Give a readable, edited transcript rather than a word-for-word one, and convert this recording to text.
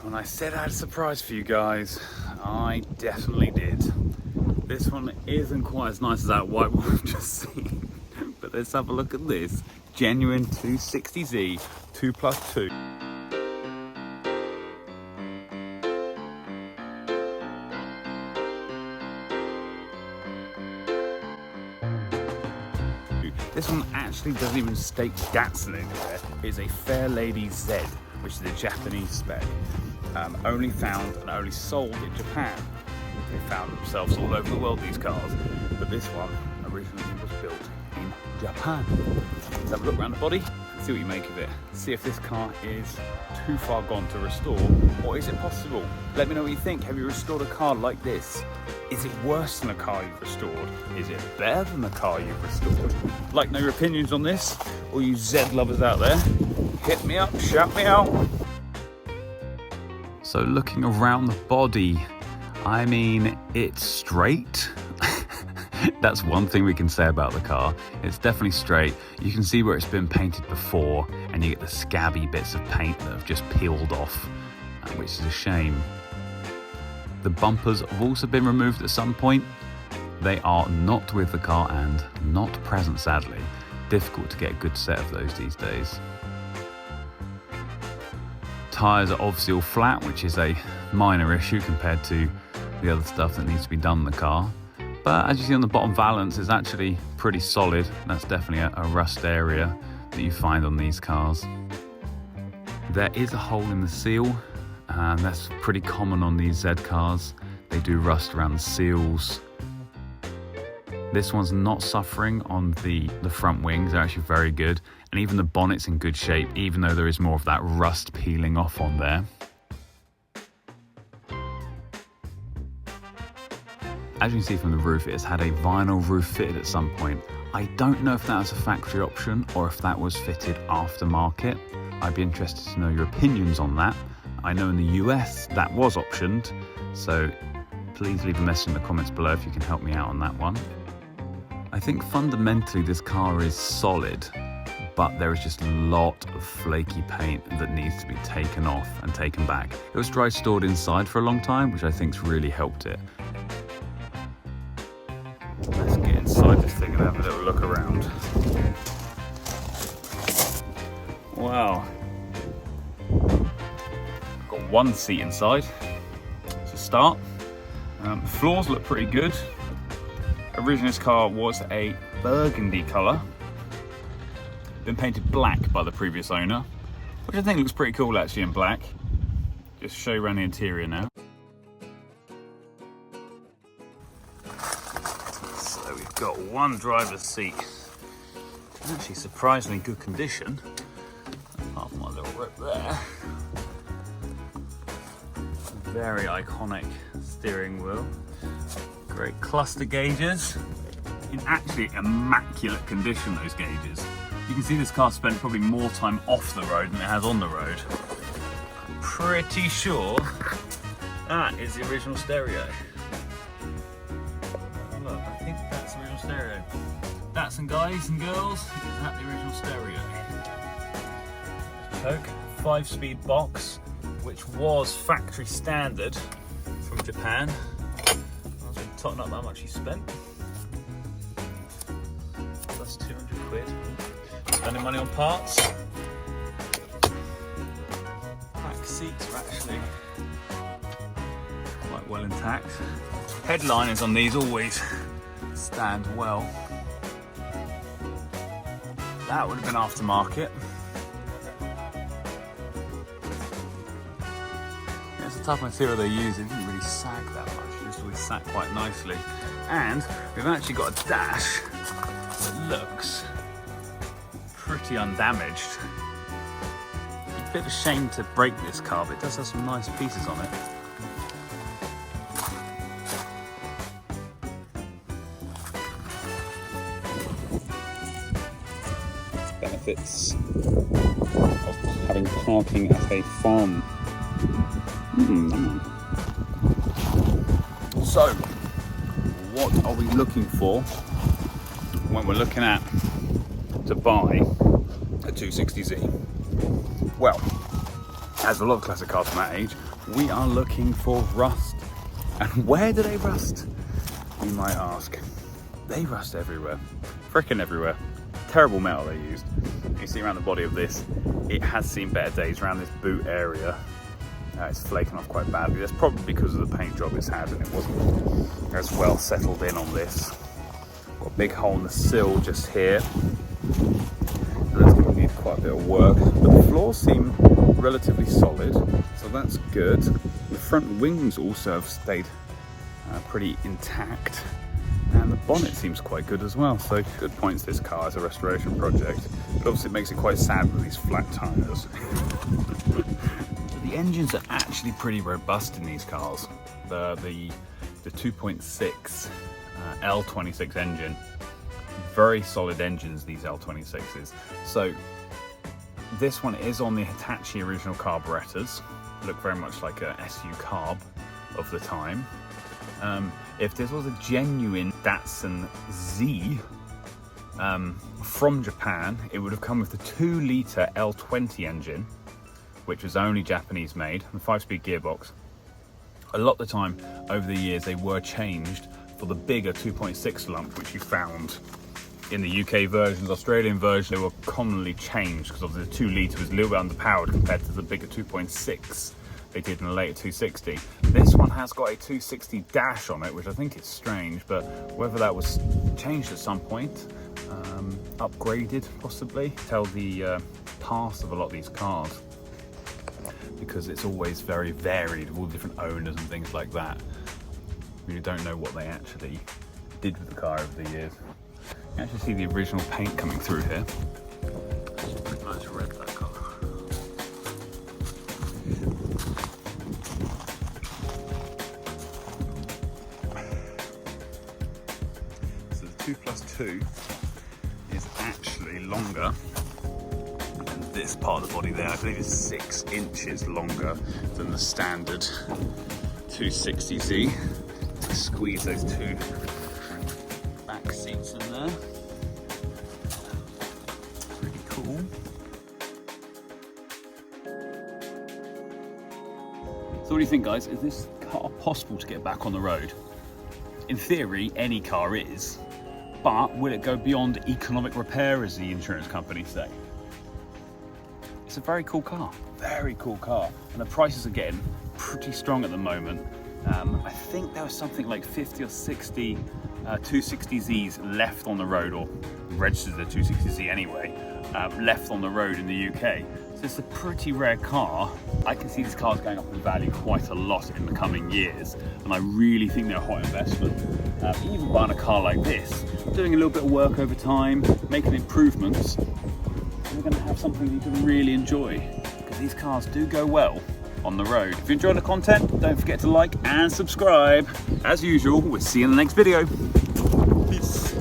When I said I had a surprise for you guys, I definitely did. This one isn't quite as nice as that white one I've just seen, but let's have a look at this. Genuine 260Z 2+2. This one actually doesn't even state Datsun anywhere. It's a Fairlady Z, which is a Japanese spec. Only found and only sold in Japan. They found themselves all over the world, these cars. But this one originally was built in Japan. Let's have a look around the body and see what you make of it. See if this car is too far gone to restore, or is it possible? Let me know what you think. Have you restored a car like this? Is it worse than a car you've restored? Is it better than the car you've restored? Like, know your opinions on this, all you Z lovers out there. Hit me up, shout me out. So looking around the body, I mean, it's straight. That's one thing we can say about the car. It's definitely straight. You can see where it's been painted before, and you get the scabby bits of paint that have just peeled off, which is a shame. The bumpers have also been removed at some point. They are not with the car and not present, sadly. Difficult to get a good set of those these days. Tyres are obviously all flat, which is a minor issue compared to the other stuff that needs to be done in the car. But as you see on the bottom valance, it's actually pretty solid. That's definitely a rust area that you find on these cars. There is a hole in the seal, and that's pretty common on these Z cars. They do rust around the seals. This one's not suffering on the front wings. They're actually very good. And even the bonnet's in good shape, even though there is more of that rust peeling off on there. As you can see from the roof, it has had a vinyl roof fitted at some point. I don't know if that was a factory option or if that was fitted aftermarket. I'd be interested to know your opinions on that. I know in the US that was optioned, so please leave a message in the comments below if you can help me out on that one. I think fundamentally this car is solid, but there is just a lot of flaky paint that needs to be taken off and taken back. It was dry stored inside for a long time, which I think's really helped it. Let's get inside this thing and have a little look around. Wow. Got one seat inside to start. The floors look pretty good. Originally this car was a burgundy colour. Been painted black by the previous owner, which I think looks pretty cool actually in black. Just show you around the interior now. So we've got one driver's seat. Actually surprisingly good condition, apart from my little rip there. Very iconic steering wheel. Great cluster gauges. In actually immaculate condition, those gauges. You can see this car spent probably more time off the road than it has on the road. I'm pretty sure that is the original stereo. Oh, look, I think that's the original stereo. Datsun guys and girls, is that the original stereo? Choke, 5-speed box, which was factory standard from Japan. I was going to totten up how much he spent. Plus 200 quid. Spending money on parts. Back seats are actually quite well intact. Headliners on these always stand well. That would have been aftermarket. It's the type of material they use. It didn't really sag that much. It just always sat quite nicely. And we've actually got a dash that looks pretty undamaged. A bit of a shame to break this car, but it does have some nice pieces on it. Benefits of having parking at a farm. So, what are we looking for when we're looking at to buy a 260Z? Well, as a lot of classic cars from that age, we are looking for rust. And where do they rust? You might ask. They rust everywhere, freaking everywhere. Terrible metal they used. You see around the body of this, it has seen better days. Around this boot area, it's flaking off quite badly. That's probably because of the paint job it's had and it wasn't as well settled in on this. Got a big hole in the sill just here. And that's going to need quite a bit of work. But the floors seem relatively solid, so that's good. The front wings also have stayed pretty intact. And the bonnet seems quite good as well, so good points this car as a restoration project. But obviously it makes it quite sad with these flat tyres. The engines are actually pretty robust in these cars. The 2.6 L26 engine, very solid engines, these L26s. So this one is on the Hitachi original carburetors, look very much like a SU carb of the time. If this was a genuine Datsun Z from Japan, it would have come with the 2-litre L20 engine, which was only Japanese made, and the 5-speed gearbox. A lot of the time over the years they were changed for the bigger 2.6 lump, which you found in the UK versions. Australian version, they were commonly changed because obviously the 2-litre was a little bit underpowered compared to the bigger 2.6 they did in the later 260. This one has got a 260 dash on it, which I think is strange, but whether that was changed at some point, upgraded possibly, tell the past of a lot of these cars, because it's always very varied with all different owners and things like that. You don't know what they actually did with the car over the years. You can actually see the original paint coming through here. Pretty much red, that car. So the 2+2 is actually longer than this part of the body there. I believe it's 6 inches longer than the standard 260Z. Squeeze those 2 back seats in there. Pretty cool. So what do you think, guys? Is this car possible to get back on the road? In theory, any car is, but will it go beyond economic repair, as the insurance companies say? It's a very cool car, and the prices are getting pretty strong at the moment. I think there was something like 50 or 60 260Zs left on the road, or registered the 260Z anyway, left on the road in the UK. So it's a pretty rare car. I can see these cars going up in value quite a lot in the coming years, and I really think they're a hot investment. Even buying a car like this, doing a little bit of work over time, making improvements, you're going to have something you can really enjoy, because these cars do go well on the road. If you enjoy the content, don't forget to like and subscribe. As usual, we'll see you in the next video. Peace.